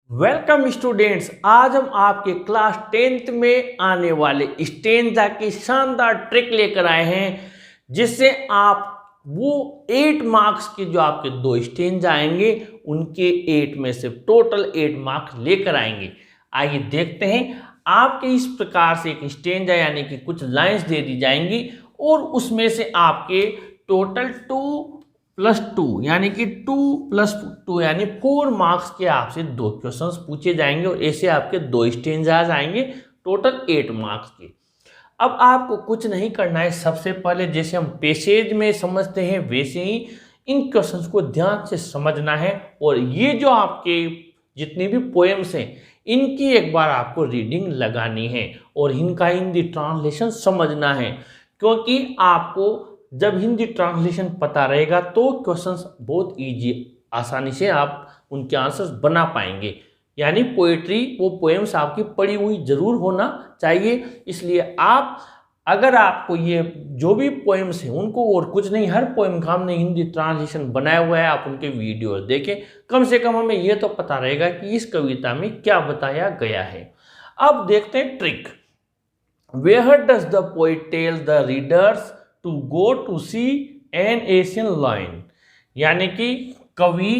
Welcome students. आज हम आपके क्लास 10th में आने वाले स्टेंजा की शानदार ट्रिक लेकर आए हैं, जिससे आप वो 8 मार्क्स के जो आपके 2 स्टेंजा आएंगे उनके 8 में से टोटल 8 मार्क्स लेकर आएंगे। आइए देखते हैं। आपके इस प्रकार से एक स्टेंजा यानी कि कुछ लाइंस दे दी जाएंगी और उसमें से आपके टोटल 2+2 यानी कि 2+2 यानी 4 मार्क्स के आपसे 2 क्वेश्चंस पूछे जाएंगे और ऐसे आपके 2 स्टेंजाज आएंगे टोटल 8 मार्क्स के। अब आपको कुछ नहीं करना है। सबसे पहले जैसे हम पैसेज में समझते हैं वैसे ही इन क्वेश्चंस को ध्यान से समझना है और ये जो आपके जितने भी पोएम्स हैं इनकी एक बार आपको रीडिंग लगानी है और इनका हिंदी ट्रांसलेशन समझना है, क्योंकि आपको जब हिंदी ट्रांसलेशन पता रहेगा तो क्वेश्चंस बहुत इजी आसानी से आप उनके आंसर्स बना पाएंगे। यानी पोएट्री वो पोएम्स आपकी पढ़ी हुई जरूर होना चाहिए। इसलिए आप अगर आपको ये जो भी पोएम्स हैं उनको और कुछ नहीं, हर पोएम का हमने हिंदी ट्रांसलेशन बनाया हुआ है, आप उनके वीडियो देखें। कम से कम हमें ये तो पता रहेगा कि इस कविता में क्या बताया गया है। अब देखते हैं trick. Where does the poet tell the readers to go to see an Asian lion, यानी कि कवि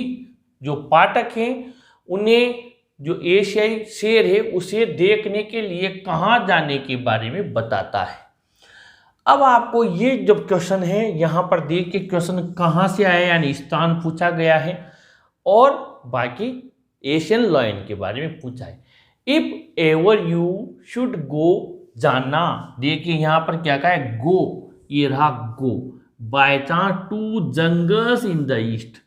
जो पाठक हैं उन्हें जो एशियाई शेर है उसे देखने के लिए कहाँ जाने के बारे में बताता है। अब आपको ये जब क्वेश्चन है यहाँ पर देख के क्वेश्चन कहाँ से आया यानी स्थान पूछा गया है और बाकी एशियन लायन के बारे में पूछा है। If ever you should go, जाना, देखिए यहाँ पर क्या कहा है, गो, ये रहा go, by chance to jungles in the east,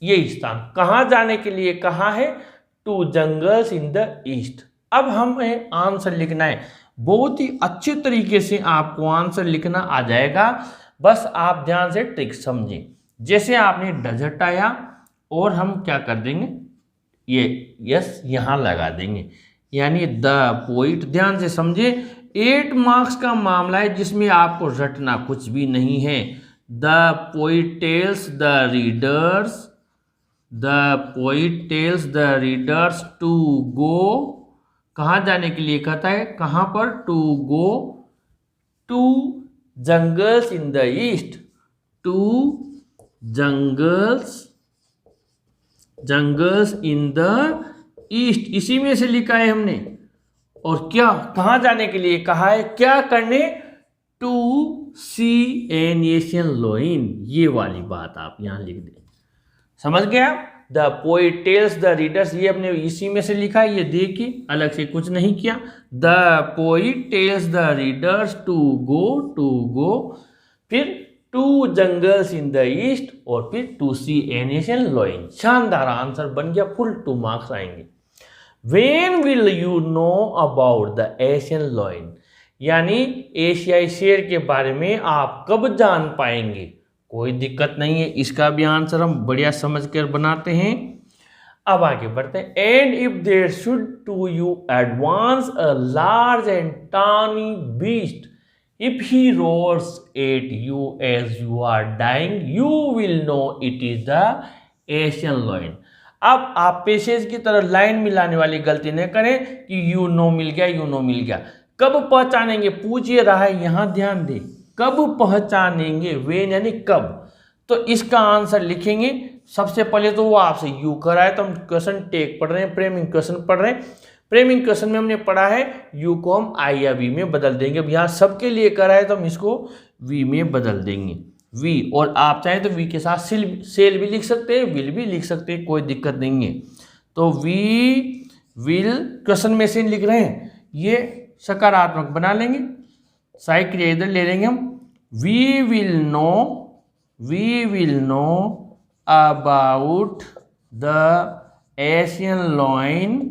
ये स्थान कहाँ जाने के लिए कहा है, to jungles in the east. अब हमें आंसर लिखना है। बहुत ही अच्छे तरीके से आपको आंसर लिखना आ जाएगा, बस आप ध्यान से ट्रिक समझें। जैसे आपने डज हटाया और हम क्या कर देंगे, ये यस यहाँ लगा देंगे, यानी द पोइट। ध्यान से समझे, 8 मार्क्स का मामला है जिसमें आपको रटना कुछ भी नहीं है। The poet tells the readers, the poet tells the readers to go, कहाँ जाने के लिए कहता है, कहाँ पर, to go to jungles in the east, to jungles in the east, इसी में से लिखा है हमने। और क्या कहाँ जाने के लिए कहा है, क्या करने, to see an Asian lion, ये वाली बात आप यहां लिख दें। समझ गया। The poet tells the readers, ये हमने इसी में से लिखा है, ये देखिए अलग से कुछ नहीं किया। The poet tells the readers to go, फिर to jungles in the east और फिर to see an Asian lion. शानदार आंसर बन गया, फुल 2 मार्क्स आएंगे। When will you know about the Asian lion, यानी एशियाई शेर के बारे में आप कब जान पाएंगे। कोई दिक्कत नहीं है, इसका भी आंसर हम बढ़िया समझ कर बनाते हैं। अब आगे बढ़ते हैं। And if there should to you advance a large and tawny beast, if he roars at you as you are dying, you will know it is the Asian lion. अब आप पेशेज की तरह लाइन मिलाने वाली गलती नहीं करें कि यू नो मिल गया, यू नो मिल गया। कब पहचानेंगे, पूछिए रहा है, यहां ध्यान दें, कब पहचानेंगे, वेन यानी कब। तो इसका आंसर लिखेंगे। सबसे पहले तो वो आपसे यू कराए, तो हम क्वेश्चन टेक पढ़ रहे हैं, प्रेमिंग क्वेश्चन पढ़ रहे हैं। प्रेमिंग क्वेश्चन में हमने पढ़ा है यू को हम आई या वी में बदल देंगे। अब यहाँ सबके लिए कराए तो हम इसको वी में बदल देंगे, वी। और आप चाहें तो वी के साथ सेल भी लिख सकते हैं, विल भी लिख सकते हैं, कोई दिक्कत नहीं है। तो वी विल क्वेश्चन में से लिख रहे हैं, ये सकारात्मक बना लेंगे, सहायक क्रिया इधर ले लेंगे हम। We will know about the Asian lion,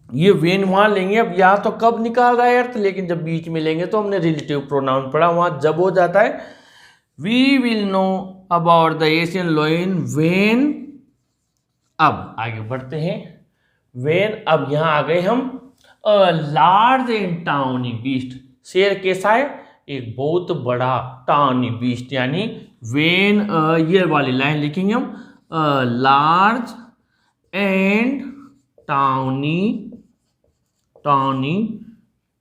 ये वेन वहां लेंगे। अब यहाँ तो कब निकाल रहा है अर्थ, लेकिन जब बीच में लेंगे तो हमने रिलेटिव प्रोनाउन पढ़ा, वहां जब हो जाता है। We will know about the Asian lion when. अब आगे बढ़ते हैं। वेन, अब यहां आ गए हम। लार्ज एंड टाउनी बीस्ट, शेर कैसा है, एक बहुत बड़ा, टाउनी बीस्ट यानी वेन, ये वाली लाइन लिखेंगे हम। लार्ज एंड टाउनी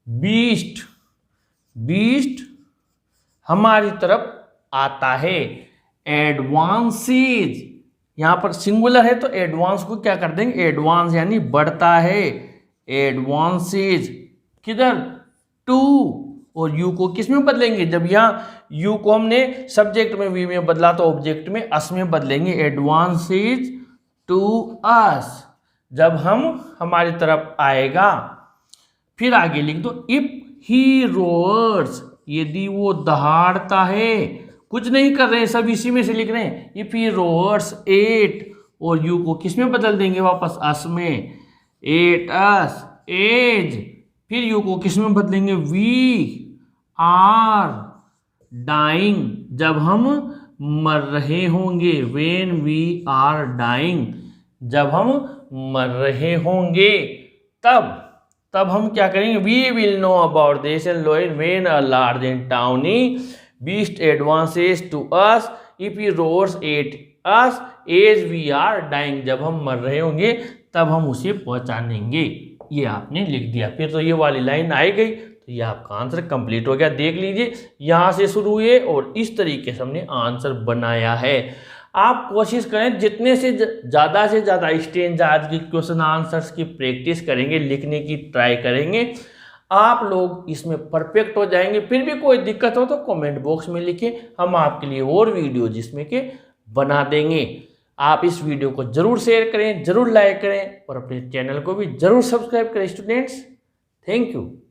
बीस्ट हमारी तरफ आता है। एडवांसेज, यहां पर सिंगुलर है तो एडवांस को क्या कर देंगे, एडवांस यानी बढ़ता है। एडवांसेज किधर, टू, और यू को किस में बदलेंगे, जब यहाँ यू को हमने सब्जेक्ट में वी में बदला तो ऑब्जेक्ट में अस में बदलेंगे। एडवांसेज टू अस, जब हमारी तरफ आएगा। फिर आगे लिख दो, इफ ही रोअर्स, यदि वो दहाड़ता है, कुछ नहीं कर रहे हैं, सब इसी में से लिख रहे हैं। इफ ही रोअर्स एट, और यू को किस में बदल देंगे वापस, अस में। एट अस, एज, फिर यू को किस में बदलेंगे, वी आर डाइंग, जब हम मर रहे होंगे। व्हेन वी आर डाइंग, जब हम मर रहे होंगे तब हम क्या करेंगे, we will know about this and lion when a large and tawny beast advances to us, if he roars at us, as we are dying, जब हम मर रहे होंगे तब हम उसे पहचानेंगे। ये आपने लिख दिया। फिर तो ये वाली लाइन आई गई, तो ये आपका आंसर कंप्लीट हो गया। देख लीजिए, यहाँ से शुरू हुए और इस तरीके से हमने आंसर बनाया है। आप कोशिश करें जितने से ज़्यादा स्टेंजा आज की क्वेश्चन आंसर्स की प्रैक्टिस करेंगे, लिखने की ट्राई करेंगे, आप लोग इसमें परफेक्ट हो जाएंगे। फिर भी कोई दिक्कत हो तो कमेंट बॉक्स में लिखें, हम आपके लिए और वीडियो जिसमें के बना देंगे। आप इस वीडियो को जरूर शेयर करें, जरूर लाइक करें और अपने चैनल को भी जरूर सब्सक्राइब करें स्टूडेंट्स। Thank you.